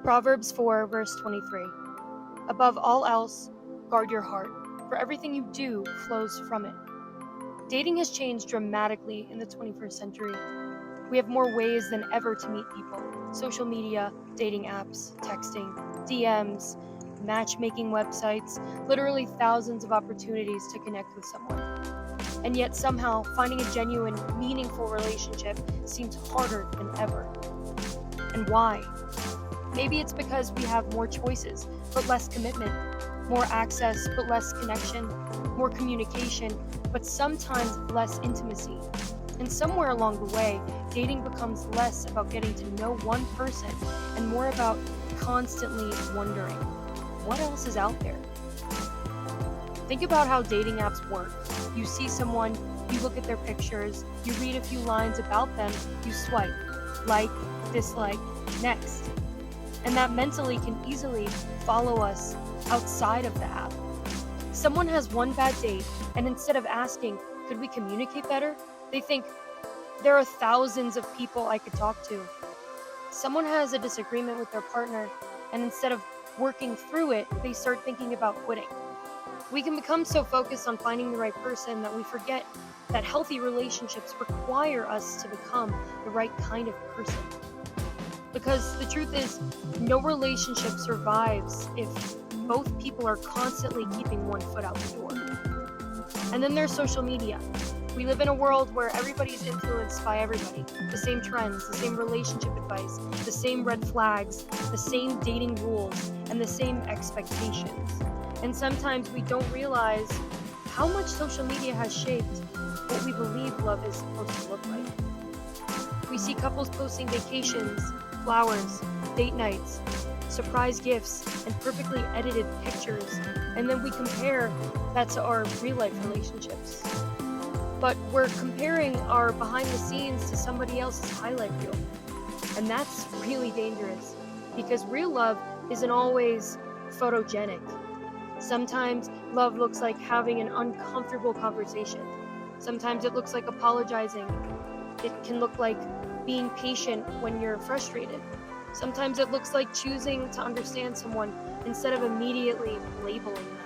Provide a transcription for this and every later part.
Proverbs 4, verse 23. Above all else, guard your heart, for everything you do flows from it. Dating has changed dramatically in the 21st century. We have more ways than ever to meet people. Social media, dating apps, texting, DMs, matchmaking websites, literally thousands of opportunities to connect with someone. And yet somehow finding a genuine, meaningful relationship seems harder than ever. And why? Maybe it's because we have more choices, but less commitment, more access, but less connection, more communication, but sometimes less intimacy. And somewhere along the way, dating becomes less about getting to know one person and more about constantly wondering, what else is out there? Think about how dating apps work. You see someone, you look at their pictures, you read a few lines about them, you swipe, like, dislike, next. And that mentally can easily follow us outside of the app. Someone has one bad date, and instead of asking, could we communicate better? They think, there are thousands of people I could talk to. Someone has a disagreement with their partner, and instead of working through it, they start thinking about quitting. We can become so focused on finding the right person that we forget that healthy relationships require us to become the right kind of person. Because the truth is, no relationship survives if both people are constantly keeping one foot out the door. And then there's social media. We live in a world where everybody's influenced by everybody. The same trends, the same relationship advice, the same red flags, the same dating rules, and the same expectations. And sometimes we don't realize how much social media has shaped what we believe love is supposed to look like. We see couples posting vacations, flowers, date nights, surprise gifts, and perfectly edited pictures, and then we compare that to our real-life relationships. But we're comparing our behind the scenes to somebody else's highlight reel. And that's really dangerous, because real love isn't always photogenic. Sometimes love looks like having an uncomfortable conversation. Sometimes it looks like apologizing. It can look like being patient when you're frustrated. Sometimes it looks like choosing to understand someone instead of immediately labeling them.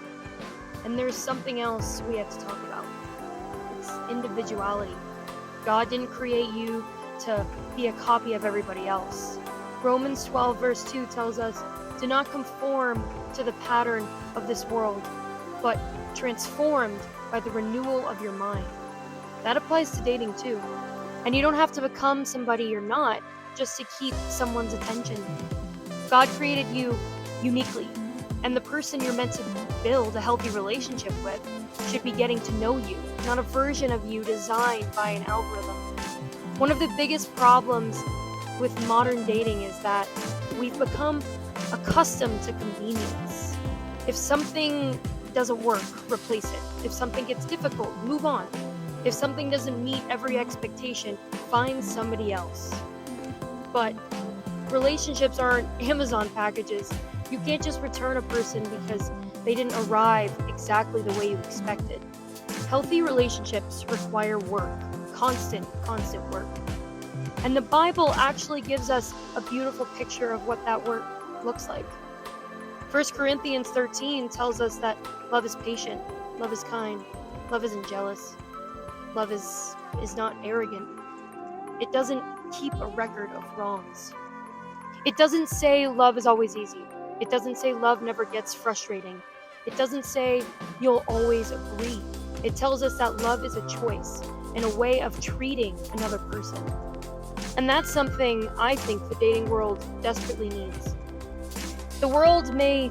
And there's something else we have to talk about. It's individuality. God didn't create you to be a copy of everybody else. Romans 12 verse 2 tells us, do not conform to the pattern of this world, but transformed by the renewal of your mind. That applies to dating too. And you don't have to become somebody you're not just to keep someone's attention. God created you uniquely, and the person you're meant to build a healthy relationship with should be getting to know you, not a version of you designed by an algorithm. One of the biggest problems with modern dating is that we've become accustomed to convenience. If something doesn't work, replace it. If something gets difficult, move on. If something doesn't meet every expectation, find somebody else. But relationships aren't Amazon packages. You can't just return a person because they didn't arrive exactly the way you expected. Healthy relationships require work, constant work. And the Bible actually gives us a beautiful picture of what that work looks like. 1 Corinthians 13 tells us that love is patient, love is kind, love isn't jealous. Love is not arrogant. It doesn't keep a record of wrongs. It doesn't say love is always easy. It doesn't say love never gets frustrating. It doesn't say you'll always agree. It tells us that love is a choice and a way of treating another person. And that's something I think the dating world desperately needs. The world may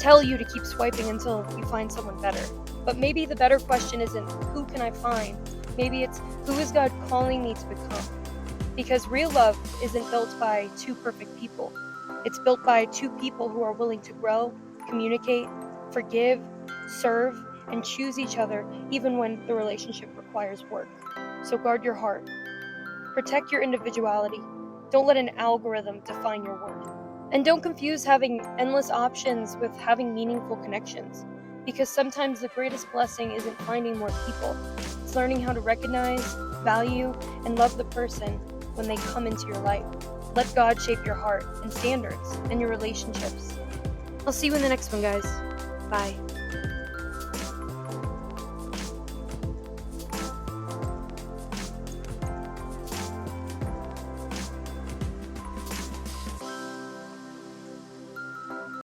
tell you to keep swiping until you find someone better. But maybe the better question isn't, who can I find? Maybe it's, who is God calling me to become? Because real love isn't built by two perfect people. It's built by two people who are willing to grow, communicate, forgive, serve, and choose each other even when the relationship requires work. So guard your heart. Protect your individuality. Don't let an algorithm define your worth. And don't confuse having endless options with having meaningful connections. Because sometimes the greatest blessing isn't finding more people. It's learning how to recognize, value, and love the person when they come into your life. Let God shape your heart and standards and your relationships. I'll see you in the next one, guys. Bye.